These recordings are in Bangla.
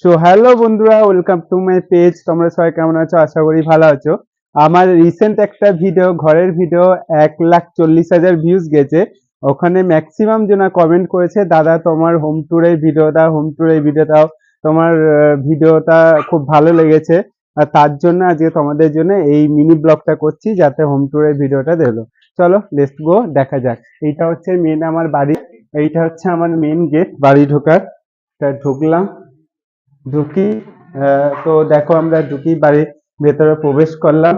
সো হ্যালো বন্ধুরা, ওয়েলকাম টু মাই পেজ। তোমরা সবাই কেমন আছো? আশা করি ভালো আছো। আমার রিসেন্ট একটা ভিডিও, ঘরের ভিডিও, 1,40,000 ভিউজ গেছে। ওখানে ম্যাক্সিমাম জনা কমেন্ট করেছে, দাদা তোমার হোম ট্যুরের ভিডিও দাও, হোম ট্যুরের ভিডিও দাও, তোমার ভিডিওটা খুব ভালো লেগেছে। আর তার জন্য আজকে তোমাদের জন্য এই মিনি ব্লগটা করছি, যাতে হোম ট্যুরের ভিডিওটা দেখো। চলো লেটস গো, দেখা যাক। এইটা হচ্ছে মেন আমার বাড়ি, এইটা হচ্ছে আমার মেন গেট বাড়ি ঢোকার। তা ঢুকলাম, ঢুকি। তো দেখো আমরা ঢুকি, বাড়ির ভেতরে প্রবেশ করলাম।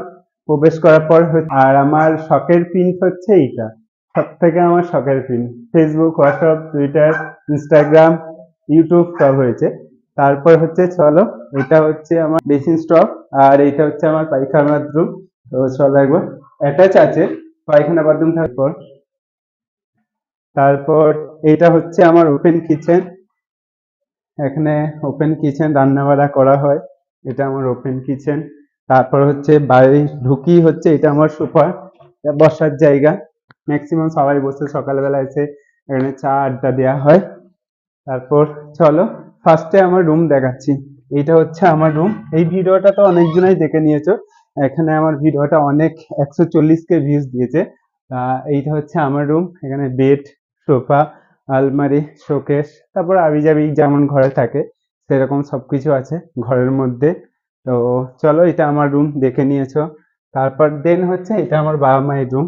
প্রবেশ করার পর আর আমার শখের প্রিন্ট হচ্ছে এইটা, সব থেকে আমার শখের print. Facebook, WhatsApp, Twitter, Instagram, YouTube সব হয়েছে। তারপর হচ্ছে চলো, এটা হচ্ছে আমার বেসিন স্টক, আর এইটা হচ্ছে আমার পায়খানা বাথরুম। তো চলো একবার, অ্যাটাচ আছে পায়খানা বাথরুম। তারপর তারপর এইটা হচ্ছে আমার ওপেন কিচেন। এখানে ওপেন কিচেন, রান্না বান্না করা হয়। এটা আমার ওপেন কিচেন। তারপর হচ্ছে বাড়ি ঢুকি, হচ্ছে এটা আমার সোফা, বসার জায়গা। ম্যাক্সিমাম সবাই বসে সকালবেলা এসে এখানে চা আড্ডা দেওয়া হয়। তারপর চলো ফার্স্টে আমার রুম দেখাচ্ছি। এইটা হচ্ছে আমার রুম। এই ভিডিওটা তো অনেকজনাই দেখে নিয়েছো। এখানে আমার ভিডিওটা অনেক 140K ভিউজ দিয়েছে। এইটা হচ্ছে আমার রুম। এখানে বেড, সোফা, আলমারি, শোকেস, তারপর আবিজাবি যেমন ঘরে থাকে সেরকম সবকিছু আছে ঘরের মধ্যে। তো চলো, এটা আমার রুম দেখে নিয়েছো। তারপর দেন হচ্ছে এটা আমার বাবা মায়ের রুম,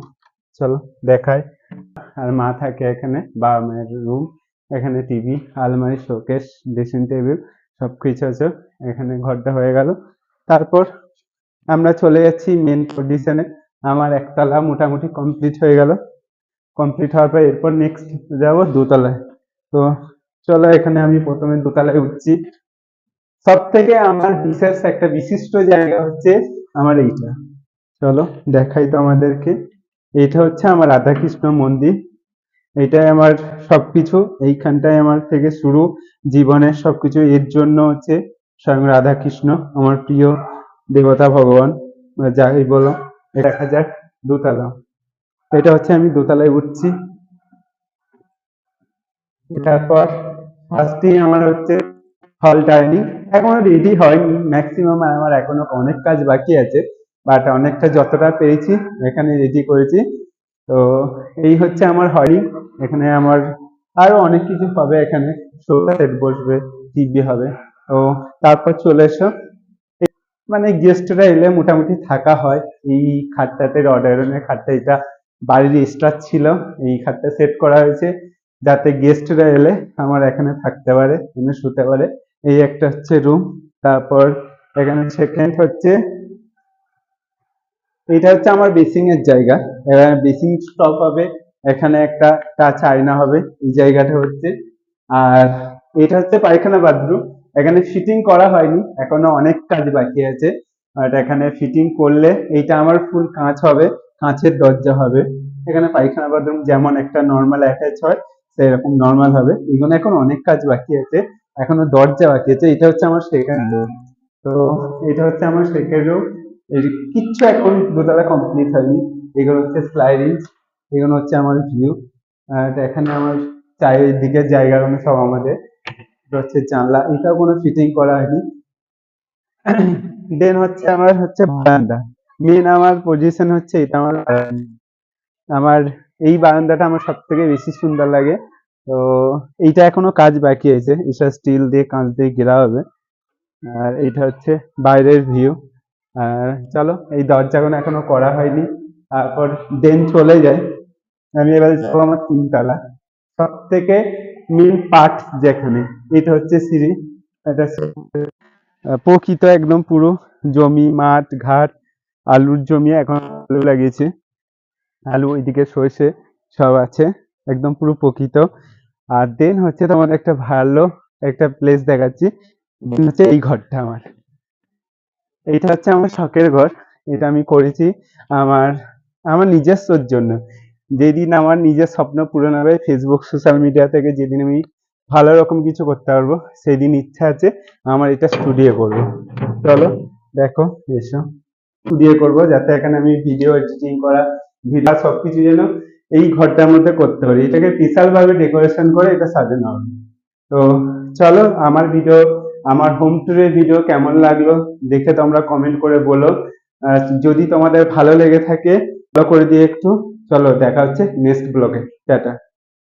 চলো দেখায়। আর মা থাকে এখানে, বাবা মায়ের রুম। এখানে টিভি, আলমারি, শোকেস, ড্রেসিং টেবিল সবকিছু আছে। এখানে ঘরটা হয়ে গেল। তারপর আমরা চলে যাচ্ছি মেন পজিশনে। আমার একতলা মোটামুটি কমপ্লিট হয়ে গেল। কমপ্লিট হওয়ার পর এরপর নেক্সট যাব দোতলায়। তো চলো, এখানে আমি প্রথমে দোতলায় উঠছি। সব থেকে আমার বিশেষ একটা বিশিষ্ট জায়গা হচ্ছে আমার এইটা, চলো দেখাই তো আমাদেরকে। এইটা হচ্ছে আমার রাধাকৃষ্ণ মন্দির। এটাই আমার সবকিছু। এইখানটায় আমার থেকে শুরু জীবনের সবকিছু। এর জন্য হচ্ছে স্বয়ং রাধাকৃষ্ণ আমার প্রিয় দেবতা, ভগবান, যাই বলো। দেখা যাক দোতলা। এটা হচ্ছে আমি দোতলায় উঠছি। তারপর ফার্স্টেই আমার হচ্ছে হল ডাইনিং। এখনো রেডি হয়নি, ম্যাক্সিমাম আমার এখনো অনেক কাজ বাকি আছে, বাট অনেকটা যতটা পেরেছি এখানে রেডি করেছি। তো এই হচ্ছে আমার হল। এখানে আমার আরো অনেক কিছু হবে, এখানে সোফা সেট বসবে, টিভি হবে। তো তারপর চলে এসো, মানে গেস্টরা এলে মোটামুটি থাকা হয় এই খাটটাতে। রড আয়রনের খাটটা, এটা বাড়ির এক্সট্রা ছিল। এই খাটটা সেট করা হয়েছে যাতে গেস্টরা এলে আমার এখানে থাকতে পারে, এখানে শুতে পারে। এই একটা হচ্ছে রুম। তারপর এখানে সেকেন্ড হচ্ছে, এটা হচ্ছে আমার বেসিং এর জায়গা। এবার বেসিং স্টপ হবে, এখানে একটা টাচ আয়না হবে এই জায়গাটা হচ্ছে। আর এটা হচ্ছে পায়খানা বাথরুম। এখানে ফিটিং করা হয়নি, এখনো অনেক কাজ বাকি আছে। আর এখানে ফিটিং করলে এইটা আমার ফুল কাঁচ হবে, কাঁচের দরজা হবে। এখানে পায়খানা বাথরুম যেমন একটা নর্মাল অ্যাটাচ হয় সেরকম নর্মাল হবে। এগুলো এখন অনেক কাজ বাকি আছে, এখনো দরজা বাকি আছে। এটা হচ্ছে আমার সেকেন্ড রুম। তো এটা হচ্ছে আমার সেকেন্ড রুম। এর কিচ্ছু এখন দোতলা কমপ্লিট হয়নি। এগুলো হচ্ছে স্লাইডিং, এগুলো হচ্ছে আমার ভিউ। আর এখানে আমার চারিদিকে জায়গাগুলো সব আমাদের। এটা হচ্ছে জানলা, এটাও কোনো ফিটিং করা হয়নি। দেন হচ্ছে আমার হচ্ছে বারান্দা। মেন আমার পজিশন হচ্ছে এটা, আমার বারান্দা। আমার এই বারান্দাটা আমার সব থেকে বেশি সুন্দর লাগে। তো এইটা এখনো কাজ বাকি আছে, এটা স্টিল দিয়ে, কাঁচ দিয়ে ঘেরা হবে। আর এটা হচ্ছে বাইরের ভিউ। আর চলো, এই দরজাগুলো এখনো করা হয়নি। তারপর দেন চলে যায়, আমি এবার যাবো আমার তিনতলা। সব থেকে মেন পার্ট যেখানে, এটা হচ্ছে সিঁড়ি। এটা প্রকৃত একদম পুরো জমি, মাঠ, ঘাট, আলুর জমি। এখন আলু লাগিয়েছে, আলু ওইদিকে সর্ষে সব আছে, একদম পুরো প্রকৃত। আর দেন হচ্ছে তোমার একটা ভালো একটা প্লেস দেখাচ্ছি। হচ্ছে এই ঘরটা আমার, এইটা হচ্ছে আমার শখের ঘর। এটা আমি করেছি আমার আমার নিজস্বর জন্য। যেদিন আমার নিজের স্বপ্ন পূরণ হবে, ফেসবুক সোশ্যাল মিডিয়া থেকে যেদিন আমি ভালো রকম কিছু করতে পারবো, সেদিন ইচ্ছা আছে আমার এটা স্টুডিও করবো। চলো দেখো, এসো স্টুডিও করবো, যাতে এখানে আমি ভিডিও এডিটিং করা, ভিডিও সবকিছু যেন এই ঘরটার মধ্যে করতে পারি। এটাকে বিশাল ভাবে ডেকোরেশন করে এটা সাজানো হবে। তো চলো, আমার ভিডিও আমার হোম ট্যুরের ভিডিও কেমন লাগলো দেখে তোমরা কমেন্ট করে বলো। যদি তোমাদের ভালো লেগে থাকে ফলো করে দিয়ে একটু। চলো দেখা হচ্ছে নেক্সট ব্লগে। টাটা।